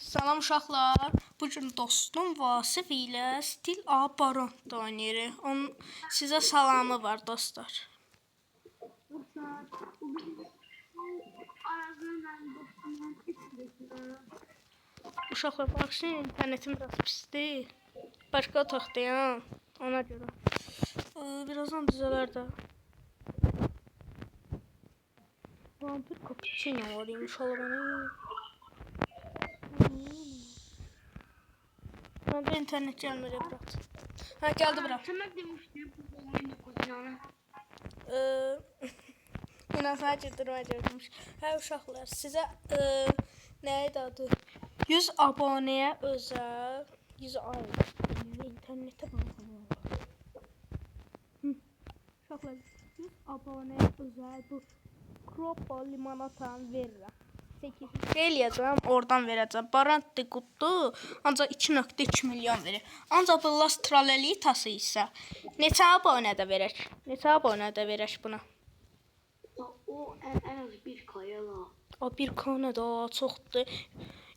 Salam uşaqlar. Bu gün dostum Vasif ilə Stil A Baron'da oynayırıq. Onun sizə salamı var dostlar. Uşaqlar baxın, internetim biraz pisdir. Başqa otaqdayam. Ona görə. Birazdan düzələr də. Vampir cappuccino alayım inşallah. Ben de internet gelmedi bırak. Ha geldi bırak. Sana demiştim bu oyunu koyacağını. Yine sadece durmayacakmış. Her uşaqlar sizə neydi adı? 100 aboneye özel 100 ay. İnternete baxın. Uşaqlar 100 aboneye özel bu Kropo limonatan verirəm. 8 eləyəcəm, oradan verəcəm. Baranti qutdu, ancaq 2.3 milyon verir. Ancaq bu Las Tralelitası isə neçə abonədə verək? Neçə abonədə verək buna? O en az bir kayala. O bir konu da çoxdur.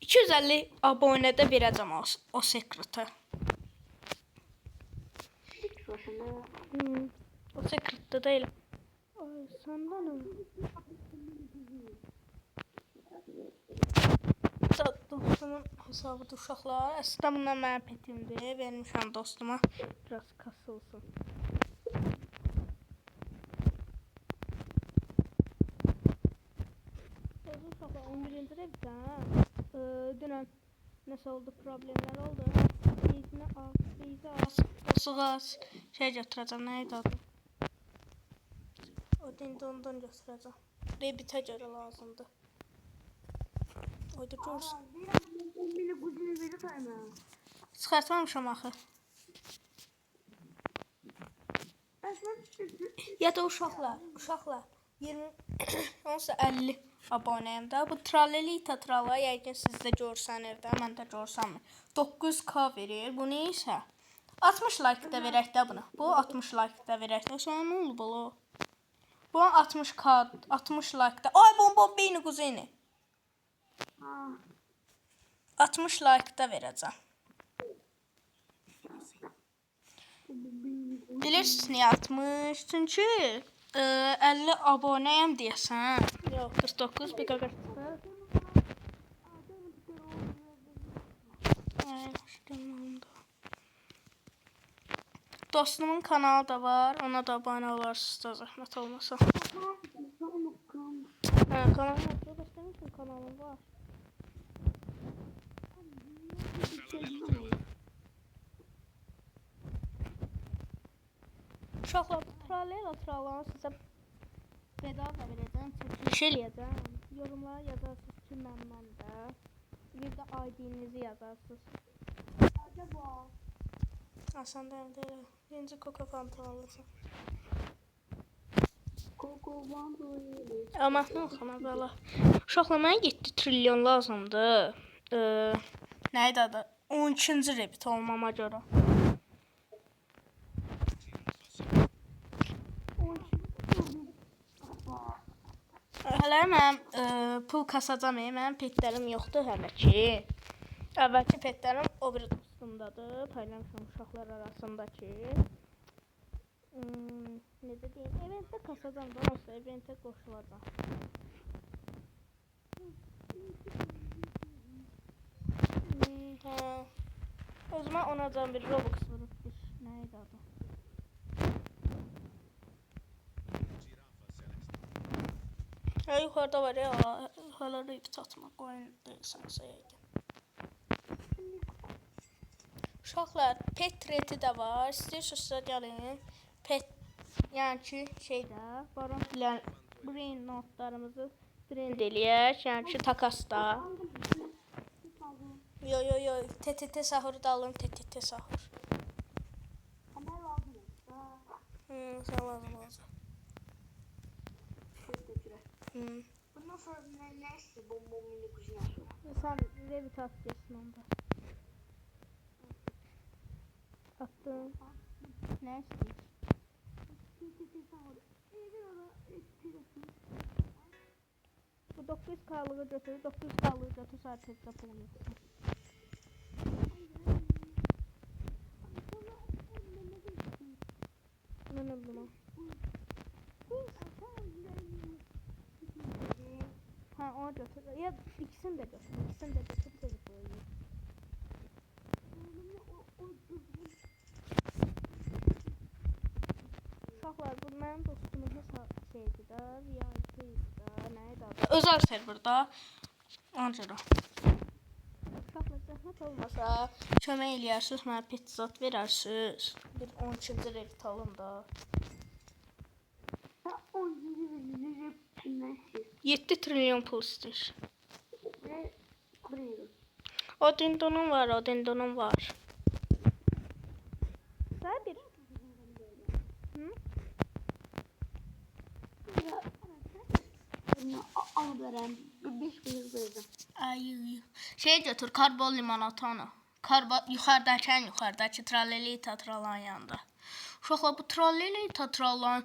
250 abonədə verəcəm o sekretə. O sekretdə deyil. Ay, səndən o. Dostumun hesabı uşaqlar. Əslində bundan mənim petimdir. Vermişəm dostuma. Biraz kasılsın. Uşaqlar 11-ci revdən dünən nəsə oldu, problemlər oldu. Beyzi az şey götürəcəm. Nə idi adı? O dində ondan götürəcəm. Rebitə görə lazımdır. Oyda görsən. Beni kuzine verip ayma. Çıxartmamışam axı. Ya da uşaqlar 20 onsa 50 abonəyəm də. Bu Tralelita trala yəqin siz də görsənir də, mən də görsənmir. 9K verir. Bu nə isə 60 like da verək də buna. Bu 60 like da verək də. Sonra nə olub o? Bu 60K 60 like da. Ay bomba beyni kuzeni. 60 like da verəcəm. Bilirsiniz niyə 60? Çünki 50 abonəyəm deyəsən. Yox, 49 bir qədər. Dostumun kanalı da var. Ona da abunə olarsınız da zəhmət olmasa. Kanalım var. Kanalım var. Uşaqlar, tralanı sizə bedava verəcəm, çəkiliş eləyəcəm. Yorumlara yazarsınız ki, mən də. Bir də ID-nizi yazarsınız. Asan deyil. Birinci Coco Fanta alacaq. Coco Fanta yedi. Amma nə oxuna belə. Uşaqlar, mənə 7 trilyon lazımdır. Nə idi adı? 12-ci rebit olmama görə. Hələ mən pul kasacam, mənim petlərim yoxdur hələ ki. Əvvəlki petlərim o bir dostumdadır, paylaşmışam uşaqlar arasındakı. Necə deyim, eventdə kasacam da, olsa eventə qoşulacam. Özümə onacan bir Robux vurub bir, nə idi adı? Yuxarıda var ya, hala rebit atmaq oyun deyilsənsə yəqin. Uşaqlar, pet reti də var. İstəyirsinizsə gəlin. Pet, yəni ki, şeydə, Baron ilə brain notlarımızı trend eləyək. Yəni ki, takasda. Yo, TTT sahuru da alın, TTT sahur. Sen lazım olacaq. Bundan sonra ne istiyor bomba mini kuzine sonra? Sen revit atıyorsun onda. Attım. Ne istiyorsun? Bu 900K'lığı götürür, 900K'lığı götür sadece pulunu. Söndürme. Ha onu götür. Ya ikisini de götür. İkisini de götür. Bir de koyayım. Uşaqlar bu mənim dostumun hesab şeydi də, VIP-ydi də, nəydi adı? Özel serverda. Ancaq. Uşaqlar zəhmət olmasa kömək eləyərsiniz, mənə pizza verərsiniz. Bir 12-ci revit alım da. 7 trilyon pul istəyir. O dindonum var, o dindonum var. Sabir. Hı? Al verem. 5 vereceğim. Ay. Şey götür, karbon limonatonu. Yuxarıdakı tralleli tetralan yanında. Uşaqlar bu tralleli tetralan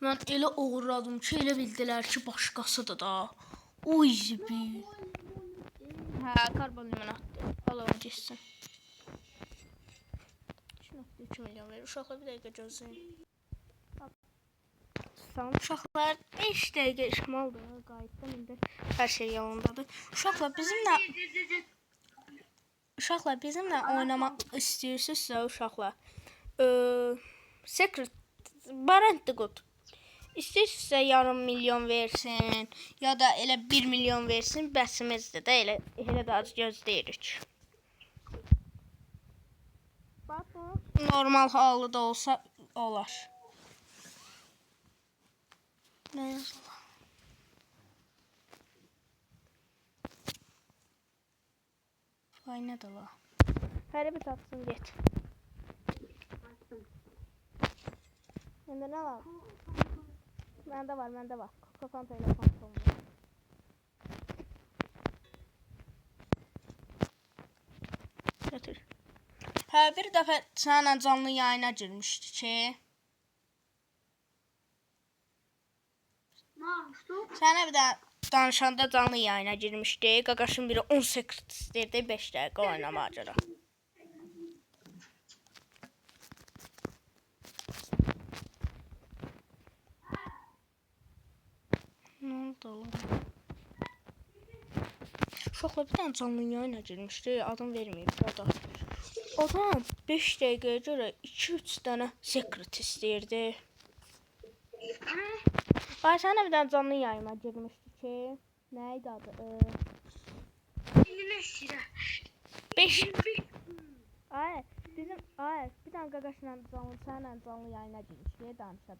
mən elə uğurladım ki, elə bildilər ki, başqasıdır da. Oy zibi. Hə, karbon limonatdır. Al onu geçsin. 2.2 milyon verir. Uşaqlar bir dəqiqə gözləyin. Salam uşaqlar, 5 dəqiqə işim oldu. Qayıtdım, indi hər şey yolundadır. Uşaqlar bizimlə oynamaq istəyirsinizsə, uşaqlar. Secret Barent Good. İstəyirsinizsə yarım milyon versin, ya da elə 1 milyon versin, bəsimizdir də, elə də az gözləyirik. Bax, bu normal halı da olsa olar. Nə yazılır? Vay nədir la? Hələ bir tatsın, get. Məndə nə var? Məndə var. Coca-Cola ilə pantolon. Götür. Hə, bir dəfə sənlə canlı yayına girmişdi ki. Ne yapmıştı? Sənə bir də danışanda canlı yayına girmişdi. Qaqaşın biri 10 sekund istəyirdi, 5 dəqiqə oynamağa. Ne oldu lan? Uşaqlar bir tane canlı yayına girmişdi. Adam verməyib da. Adam 5 dəqiqəyə görə 2-3 dənə secret istəyirdi. Ay sənə bir tane canlı yayına girmişdi ki. Nəydi adı? 5. Ay bir tane qaqaşla sənlə canlı yayına girmişdi. Danışa.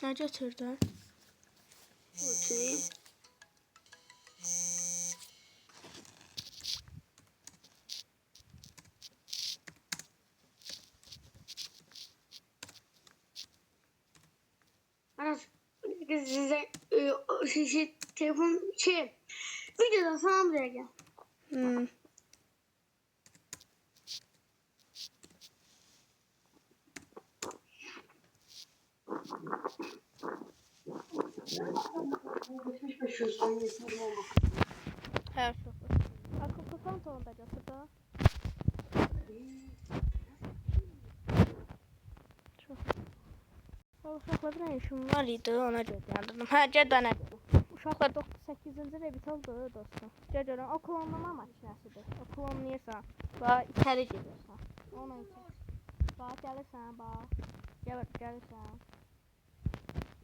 Ne götürdün? Size telefon videoda sana vereceğim. Her şey. Akıllı pantolon da götür da. Uşaqlar bir işim var idi, ona görə dayandım. Hə, gəl dənə. Uşaqlar 98-ci revit oldu dostum. Gəl görün, o klonlama maşinəsidir. O klonlayırsan, bax içəri gedirsən. Onun üçün. Bax gəlirsən, bax. Gəlirsən.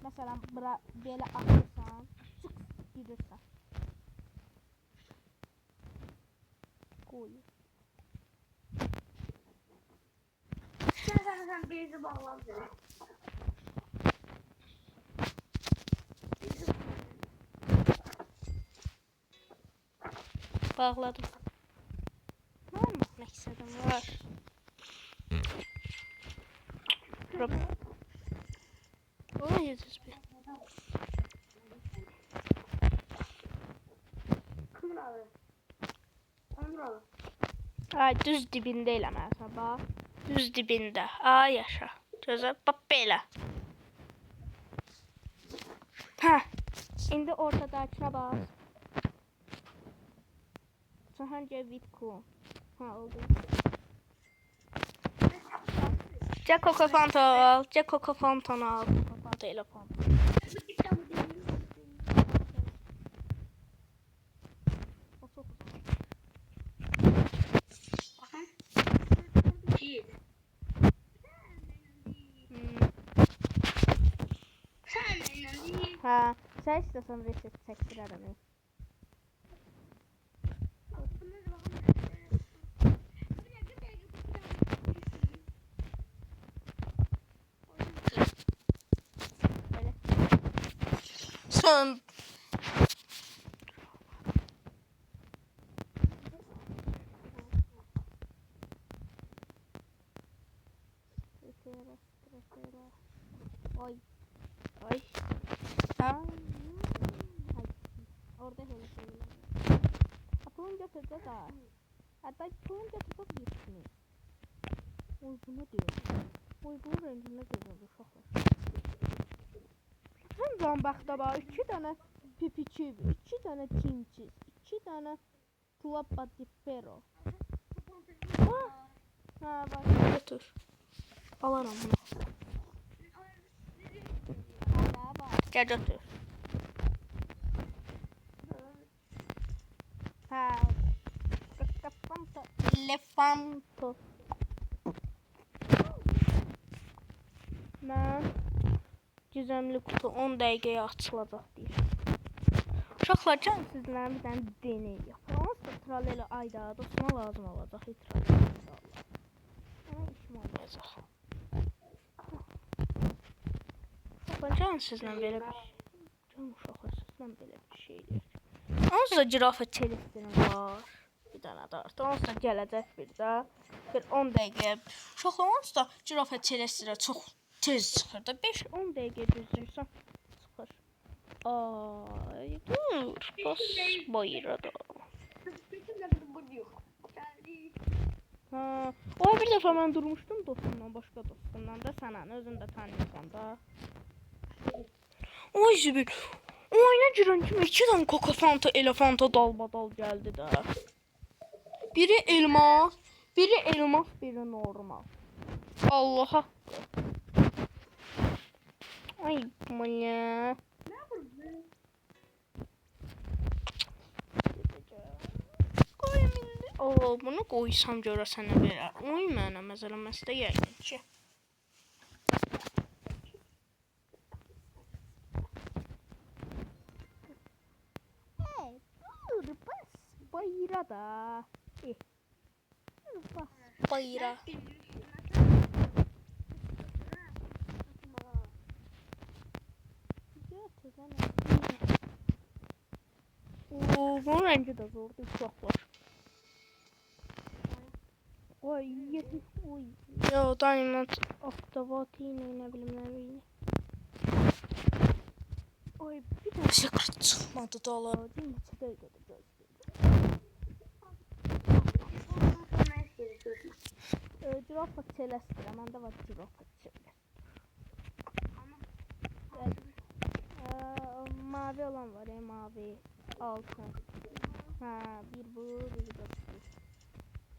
Məsələn, bura belə atırsan, çıx gedirsən. Qoy. Sen bezi bağladın. Bağladım. Ne olmak istedim var. O 101. Ay düz dibində eləməlisən bax. Düz dibində. Ay yaşa. Gözəl. Bax belə. Hə. İndi ortadakına bax. Cahangir Vidku. Ha oldu. Jack Coca Fanta al. Jack Coca Fanta al. Coca Fanta ile Fanta. O çok güzel. Bakın. İyi. Sen değil. Ha, sen istiyorsan reset çektirelim. Böyle. Sen Ay. Ay. Ay. Orada hele şeyler. Pulun götürdü da. Hatta pulun götürdü gitsin. Oy bu ne diyor? Oy bunun renginde görünür uşaqlar. Hem zambaqda var 2 tane pipiçi, 2 tane tinçiz, 2 tane Tulapa di Ferro. Ha bak götür. Alarım bunu. Gel götür. Ha. Elefanto. Mən gizemli kutu 10 dəqiqəyə açılacaq deyir. Uşaqlar can sizlə bir dənə deney yapalım. Traleli ayda dostuma lazım olacaq. Traleli inşallah. Ama işim olmayacaq. Uşaqlar can sizlə belə bir şey. Can uşaqlar sizlə belə bir şeydir. Onsuz da girafə çelestinim var. Bir dənə də artıq. Onsuz da gələcək bir də. Bir 10 dəqiqəyə. Uşaqlar onsuz da girafə çelestirə çox tez çıxır da. 5-10 dəqiqə düzdürsən çıxır. Ay dur. Bas bayıra da. Ha, o bir dəfə mən durmuşdum dostumdan, başqa dostumdan da sənin özün də tanıyırsan da. Ay Zibil. Oyuna girən kimi 2 dənə Coca Fanta, Elefanta dalbadal gəldi də. Biri elmas, biri normal. Allah haqqı. Ay bana. Oo, bunu qoysam görəsənə verər. Oy mənə məsələn məsələ yəqin ki. Hey, dur bas bayıra da. Dur bas bayıra. Oo, bunun rengi de zordu çok var. Oy yetin oy. Ya diamond aktavatı ne bileyim ne bileyim. Oy bir tane secret çıkmadı da değil mi? Çıkaydı da Giraffa çelestir. Amanda var giraffa çelestir. Mavi olan var ya mavi. Altın. Ha bir bu bir de bu.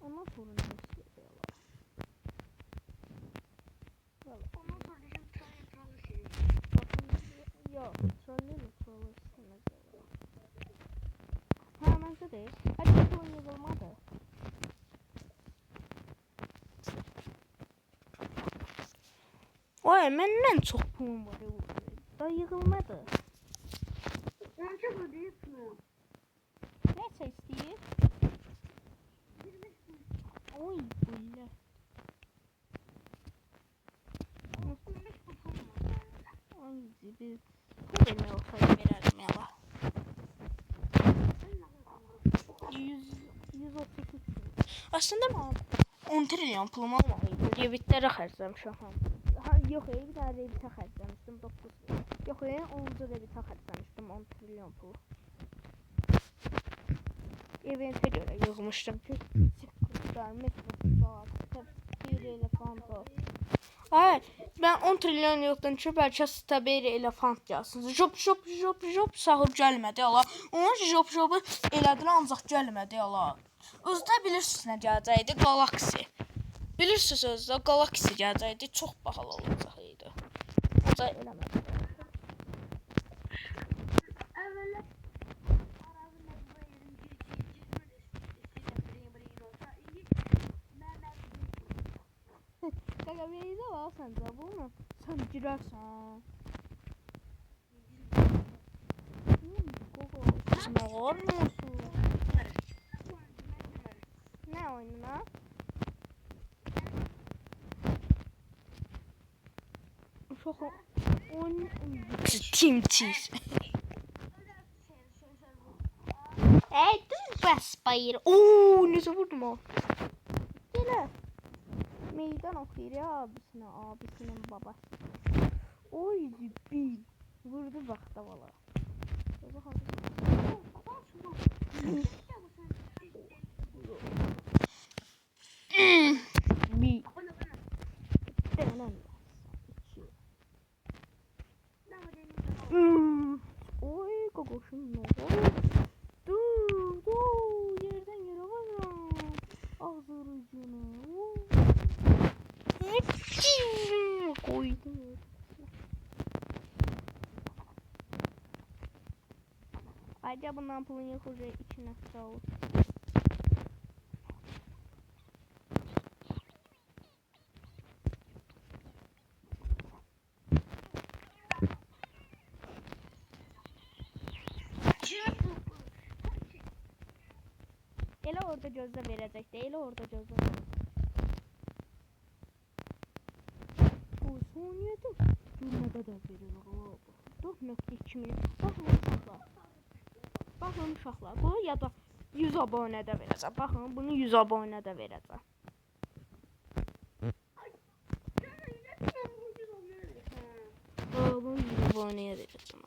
Ondan sonra ne istiyorlar? Ondan sonra bizim tralı şey. Yok, tralı istemez. Ha bence değil. Hadi bu yazılmadı. Vay məndən çox pulum var. Da yığılmadı. Önce bu değil mi? Neçə istəyir? Oy böyle. Ay zibil. Bu benim olsaydı verelim ya. 133. Aslında ben 10 trilyon pulum olmalıydı. Rebitlere xərcləmişəm. Yox, bir tane rebitə xərcləmişdim 9. Yox, 10-cu rebitə xərcləmişdim 10 trilyon pul. Eventə görə yığmışdım ki, çıqqıqlar, metrosat, bir elefanta. Ay, ben 10 trilyon yığdım ki, bəlkə staberi elefant gəlsin. Jop sahib gəlmədi, ala. Onun jop elədir, ancaq gəlmədi, ala. Özdə bilirsiniz nə gələcəkdi? Galaxy. Bilirsiniz özdə Galaxy gələcəkdi. Çox bahalı olacaq idi. O da eləmədi. Əvvəllər arazimdə bu yerin Qaqa verəcək var səncə bunu? Sən girərsən. Nə olmuşsun? Nə oyununa? Çok Team Cheese. Dur bəs bayır. Oo, necə vurdum o? Gələ. Meydan oxuyur ya abisinin babası. Oy, bir vurdu vaxta valla. Bir. Oy, kokoşum ne oldu? Dur, yerden yere varam. Ağzırıcını. Koydum. Ayrıca bundan pulun yok oraya içine sağ ol. Elə orada gözlə verəcəkdi. Elə orada gözlə verəcəkdi. Bu soniyədə dur nə qədər verir oğlum. 4.2 milyon. Baxın uşaqlar. Baxın uşaqlar. Bu ya da 100 abunədə verəcəm. Baxın bunu 100 abunədə verəcəm. Bunu 100 abunəyə verəcəm.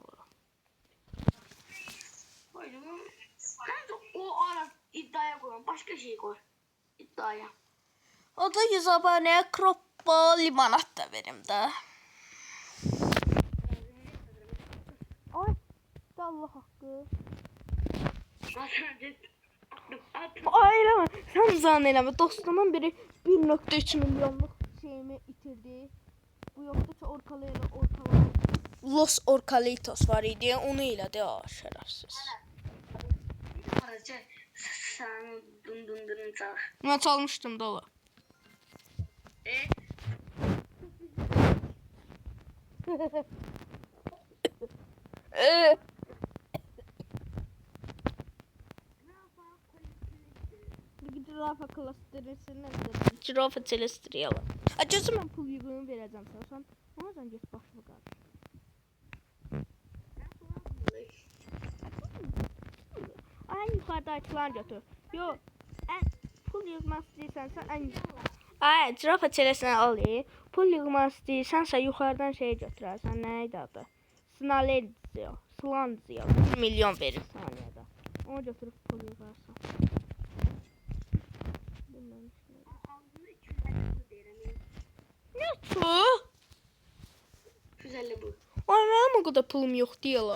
Bence o ara iddiaya koyalım. Başka şey koy. İddiaya. O da 100 abunəyə kroppa limonat da verim də. Ay, da Allah haqqı. Ay eləmə, sən zan eləmə. Dostumun biri 1.3 milyonluq şeyimi itirdi. Bu yoxdur ki, Los Orcalitos var idi. Onu elədi ha, şərəfsiz. Sen dundurun çal. Mən çalmışdım da ola. Girafa klastırısını girafa telestriyalı. Acısı mən pul yığını verəcəm sən. Ona sən get başını qarşı. En yukarıdakiler götür. Yo, pul yığmaq istəyirsənsə en ay, girafa çeləsini al. Pul yığmaq istəyirsənsə yuxarıdan şey götürərsən. Nə idi adı? Slandzio. 1 milyon verir saniyədə. Onu götürüb pul yığarsan. Ne tu? 250 bu. Ay, mənim o qədər pulum yox deyil.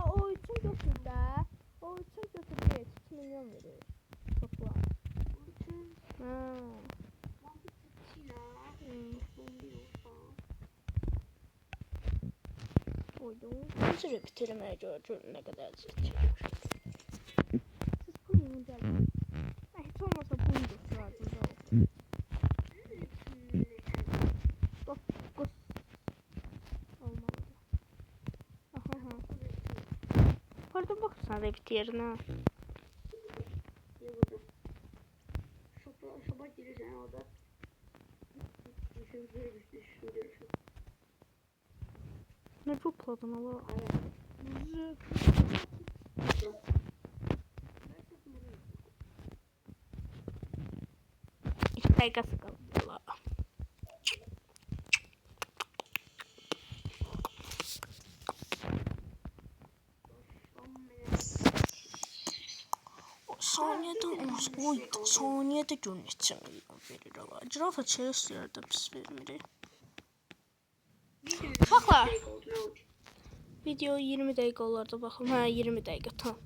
O üçün götür də. O üçün götür 2 milyon verir. Topla. Koydum. Necə bitirməyə görə nə qədər çəkir. Siz pul yığın gəlin. Heç olmasa pul götürərdiniz də oldu. 9 olmalıdır. Aha. Oradan baxırsan repit yerinə. Şopa girirsən orada. Ne topladın Allah? İki dakikası kaldı Allah. Saniyede gün neçə milyon verir Allah. Girafa çeləsilər də pis vermir. Uşaqlar. Video 20 dəqiqə olardı baxım. Hə, 20 dəqiqə tam.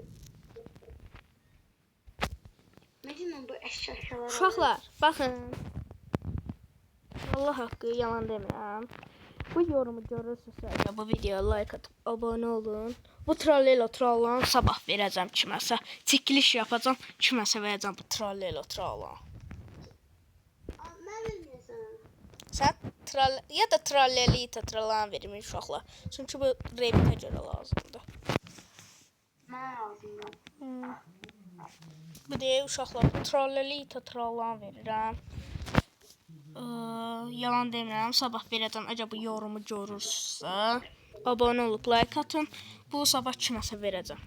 Necə bu əşyalar? Uşaqlar, baxın. Allah haqqı yalan demirəm. Bu yorumu görürsünüzsə, bu videoya like atıb abunə olun. Bu trallelo trallan sabah verəcəm kiməsə. Çəkiliş yapacağam, kiməsə verəcəm bu trallelo trallan. Mən bilmirəm. Sən ya da trallelita trallan verim uşaqlar. Çünki bu rebitə görə lazımdır. Mən lazımdır. Bu deyə uşaqlar trallelita trallan verirəm. Yalan demirəm, sabah verəcəm. Əgər bu yorumu görürsünüzsə, abunə olub like atın. Bu sabah kiməsə verəcəm.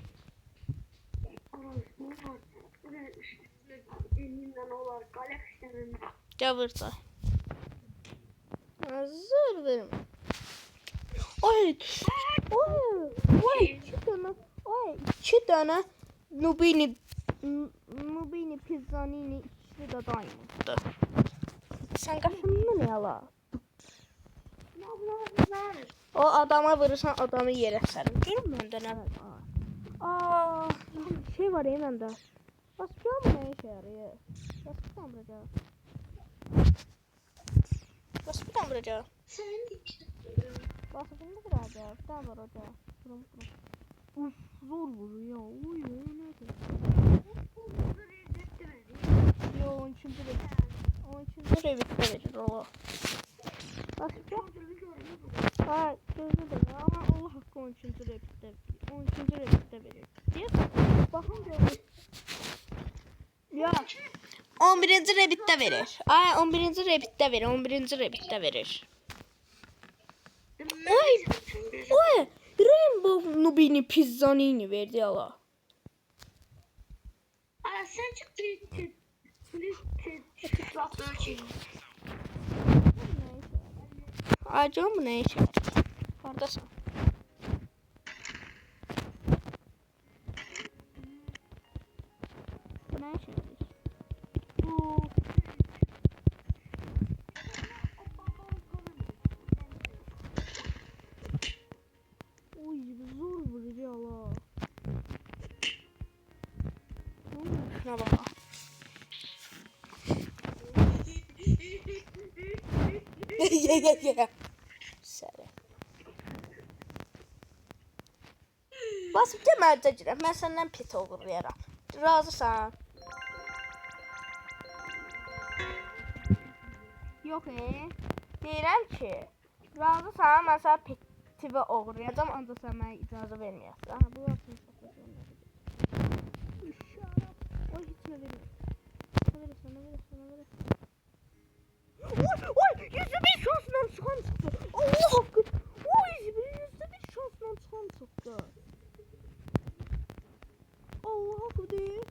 Gəl vursa. Zor verim. Ay, iki dənə Nubini pizzanini ikisi də diamonddır. Sən qaşınmı ne ala? O adama vurursan adamı yerə sərir. Görün məndə nə var? Şey var ya məndə. Basıyorum mu nə işə yarayır? Basıyorum vuracaq. Basıyorum vuracaq. Basıyorum vuracaq. Bir tane var orada. Uf, zor vuruyor. Uy, nerede? Yo, onun için direkt. Onun için de rebitte verir o. Başka? Ha, gözü de ama Allah hakkı onun için de rebitte verir. Onun için de rebitte verir. Diye bakın görür. Ya 11. rebitte verir. Ay 11. rebitte verir. 11. rebitte verir. Oy, Rainbow Nubini Pizzanini verdi Allah. Ay sen çıktı. Acaba mı ne işe? Oradasın. Bu ne işe? Bu. Uy, zor vurucu Allah. Şuna bak. Səri. Basıb deməli girəm. Mən səndən pit uğurlayaram. Razısan? Yox deyirəm ki, razısan, mən sənə pitivə uğurlayacam, ancaq sən mənə icazə verməyəsən. Bu yaxşı şəkildə. Oy, heç nə verir. Nə verirsən? Oy, %1 şansla çıxan çıxdı. Allah haqqı. Oy, %1 şansla çıxan çıxdı. Allah haqqı deyil.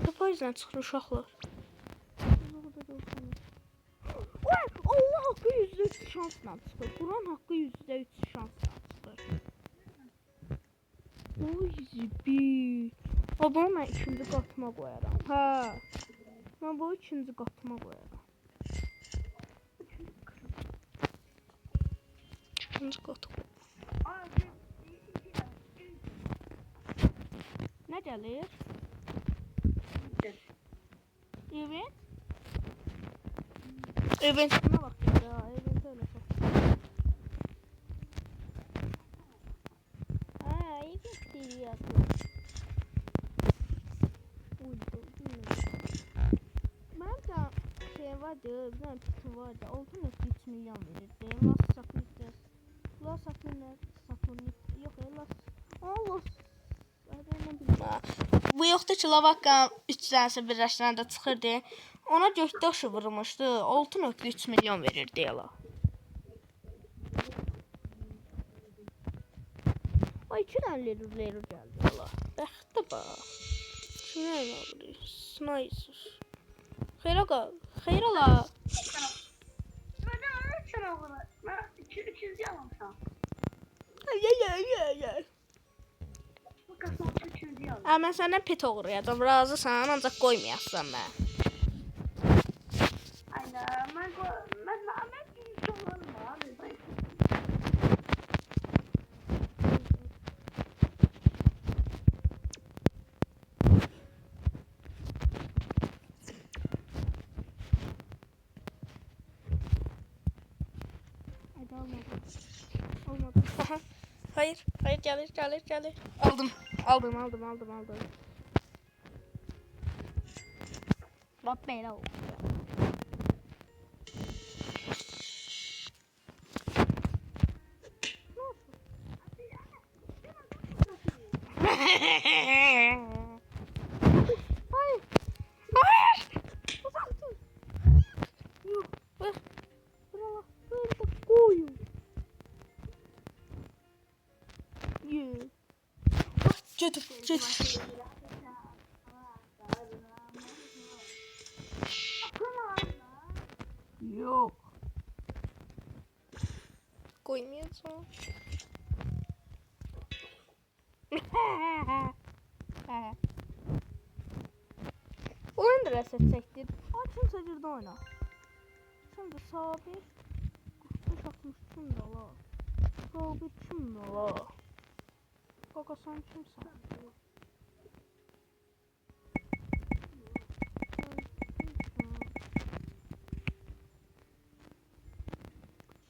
Tapayızla çıxır uşaqlar. Oy, Allah haqqı %3 şansla çıxır. Quran haqqı %3 şansla çıxır. Oy, zibil. Bunu mən ikinci qatıma qoyaram. Hə. Mən bunu ikinci qatıma qoyaram. İkinci qatı qoyaram. Nə gəlir? Evet. Eventine bak ya. Event öyle çok. Aa, event değil ya. Məncə şey vardı, bir dənə pitim vardı, 6.3 milyon verirdi. Las Sapinlər, yox, Las, bu yoxdur ki, Lavakka 3 dənəsi birləşdirəndə çıxırdı. Ona gökdaşı vurmuşdu, 6.3 milyon verirdi yala. Ay, 2 dənə Leru gəldi yala. Bəxtə bax. Şuna inanırıq. Sniper. Xeyr ola. Ben 200 yalansan. Ay. Bu kasam 200 yalan. Mən səndən pet uğrayacam. Razısan, ancaq qoymayasan mən. Aynen. Ben bir sorun var. Almadım. Aha. Hayır. Hayır gelir. Aldım. Bak böyle oldu. Hayır. Uzak dur. Yok. Ver. Buralar. Böyle koyun. Yok. Getir. Yok. Koymayacağım. Oyun da reset çektir. Açın sacırda oyna. Şimdi sabit. Kuş atmış kim de la? Sabit kim de la? Kaka sen kimsen?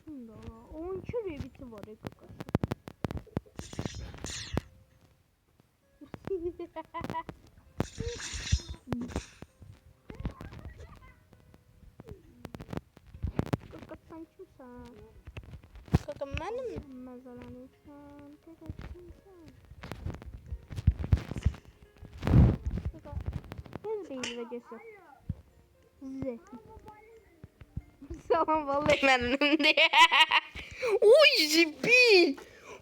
Kim de la? 12 rebiti var ya kakası. Kaka sen kimsen? Kaka benim mezelenişim. Kaka kimsen? Kaka gel beyni geçsin. Zeki. Salam vallahi ben önümde. Oy zibil.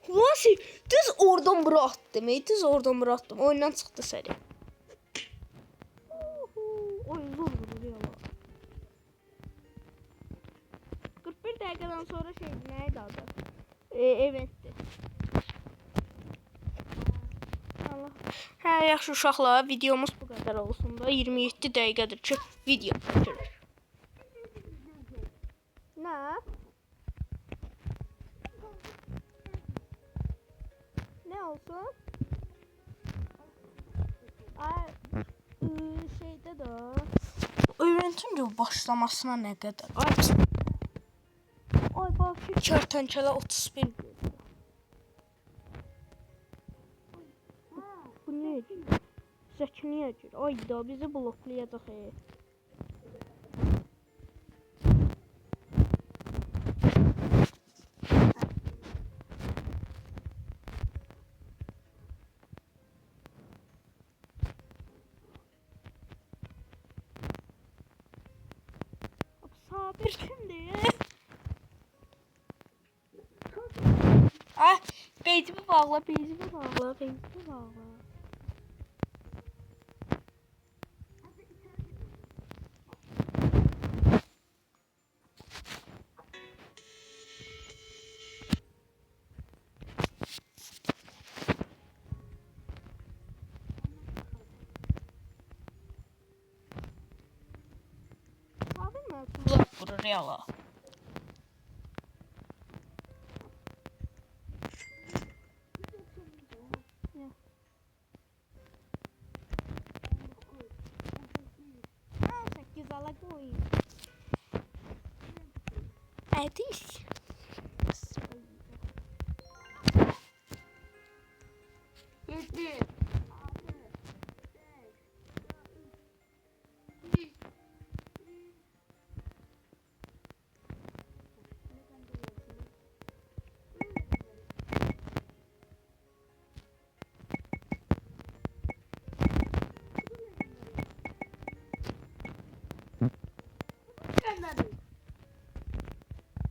Vasi düz oradan bıraktım. Düz oradan bıraktım. Oyundan çıktı seri. Oy zor vuruyor. 41 dakikadan sonra şey neydi adı? Evetti. Allah. Hə, yaxşı uşaqlar, videomuz bu qədər olsun da 27 dəqiqədir ki, video çəkilir. Nə? Ne olsun? Ay, şeydə də öyrəntim başlamasına nə qədər. Ay bak ki kertenkele 31 diyor. Bu ne? Zeki niye acır? Ay da bizi bloklayacak. Sabir kimdir? Ah, beyzimi bağla. Sabir mi? Blok vurur yala. Güzel koy. Edis. Yetti.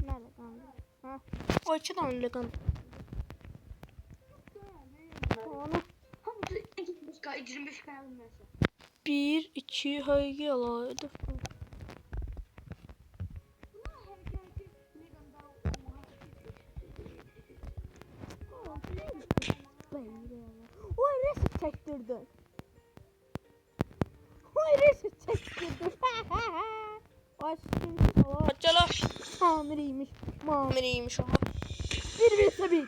Nerede kaldı? Ha. O iki tane öyle kaldı. Onu. 25 kanal mesela. 1, 2, hayır yala. Hedef. Oy reset çektirdin. Ay sıkıntı var. Acala. Mamiriymiş o. Bir.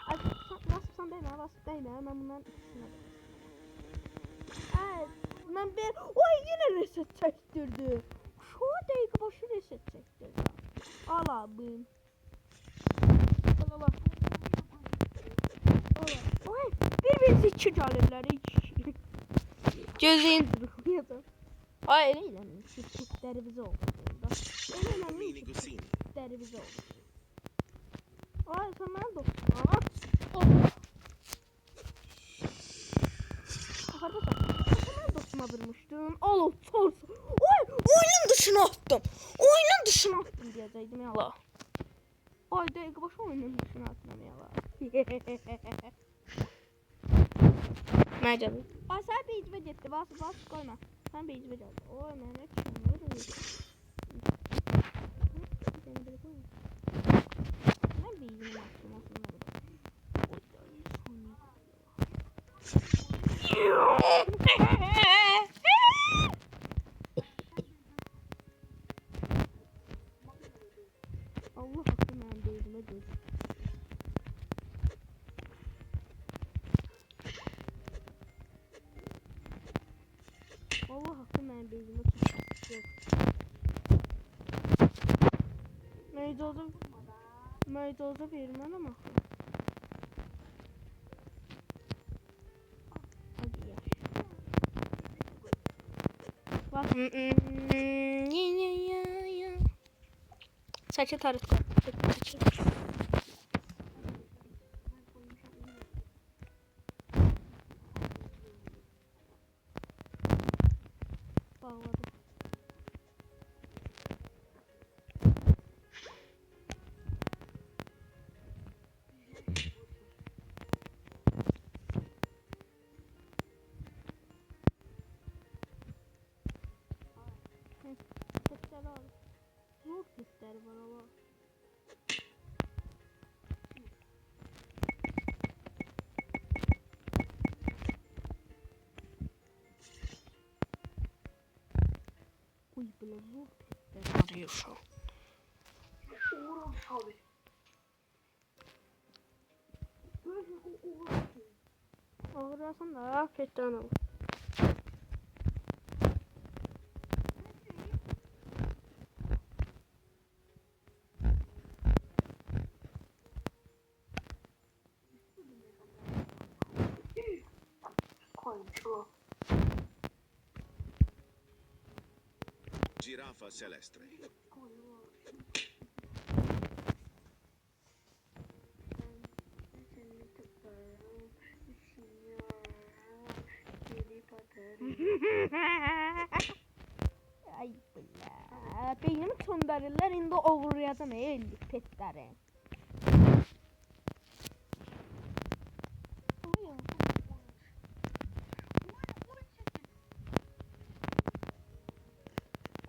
Ay basıpsan değme, basıp değme. Ben bundan ikisine de. Evet. Ben bir... Oy yine reset çektirdi. Şu dakika başı reset çektirdi. Al abim. Ola. Oy, bir iki gəlirlər. Gözün duruyordum. Ay elə eləmin. Şirketlərimiz oldu. Elə eləmin. Şirketlərimiz oldu. Ay sen bana dostum. Oh. Arkadaşlar ben dostuma vurmuştum. Alo sors. Oy oyunun dışına attım. Oyunun dışına attım diyecektim ya la. Ay dakika başı oyunun dışına attım ya la. Mercan. Ay sen beyzime gitti. Bas koyma. Sen beyzime geldi. Oy Mehmet şunları. Ben beyzime attım aslında. Allah hakkı ben beyzime geldi. Allah hakkı mən bezimə tutdu. Meydoza vermən ama. Hadi ya. Bak. Saçı tarıt koy. Bağladım. Tekrar al. Zor ister bana bak. Uy böyle zor ister arıyor şu an. Uğur abi. Ağırlasın da petten al. Koymuş o. Girafa celeste. Ay bela. Beynimi söndürürler indi oğurlayacağım elli petleri.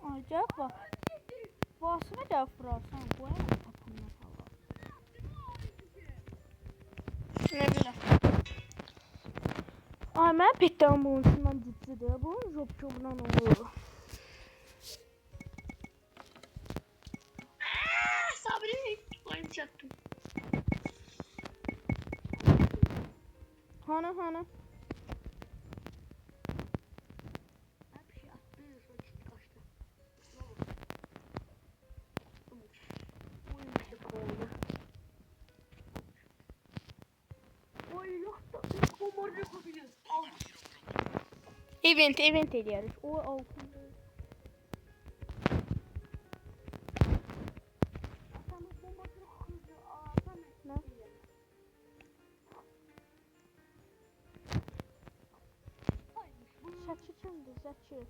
Acayip bak. Basına da fıralsan koyamam tapınma falan. Ne bileyim. Ay ben petlerim bunun ciddidir. Bunun job-jobundan olur. Sabri. Oyun çattım. Hani. Bir şey attı. Sonra çıktı kaçtı. Oyun işte kaldı. Oy yok da. Bombardı yapabiliyoruz. Al. Event ediyoruz. O altında. Ne? Saçı çöndü, saçı.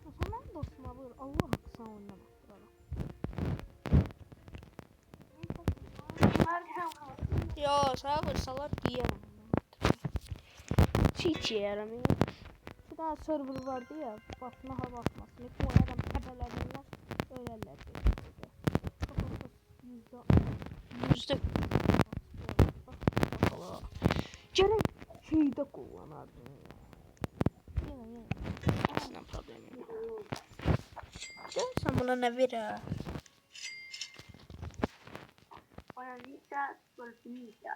O zaman dostuma buyur. Allah hakkı sana oynamak. Yo, sabır salak diyemem. Hiç yaramıyor. Bir daha server vardı ya, basma hava atmasını. Bu adam tepelerinden öyleler diyor. Yüzde. Canım şeyde kullanardım ya. Yine. Aslında problemi yok. Sen buna ne ver? Bonanita, golfinita.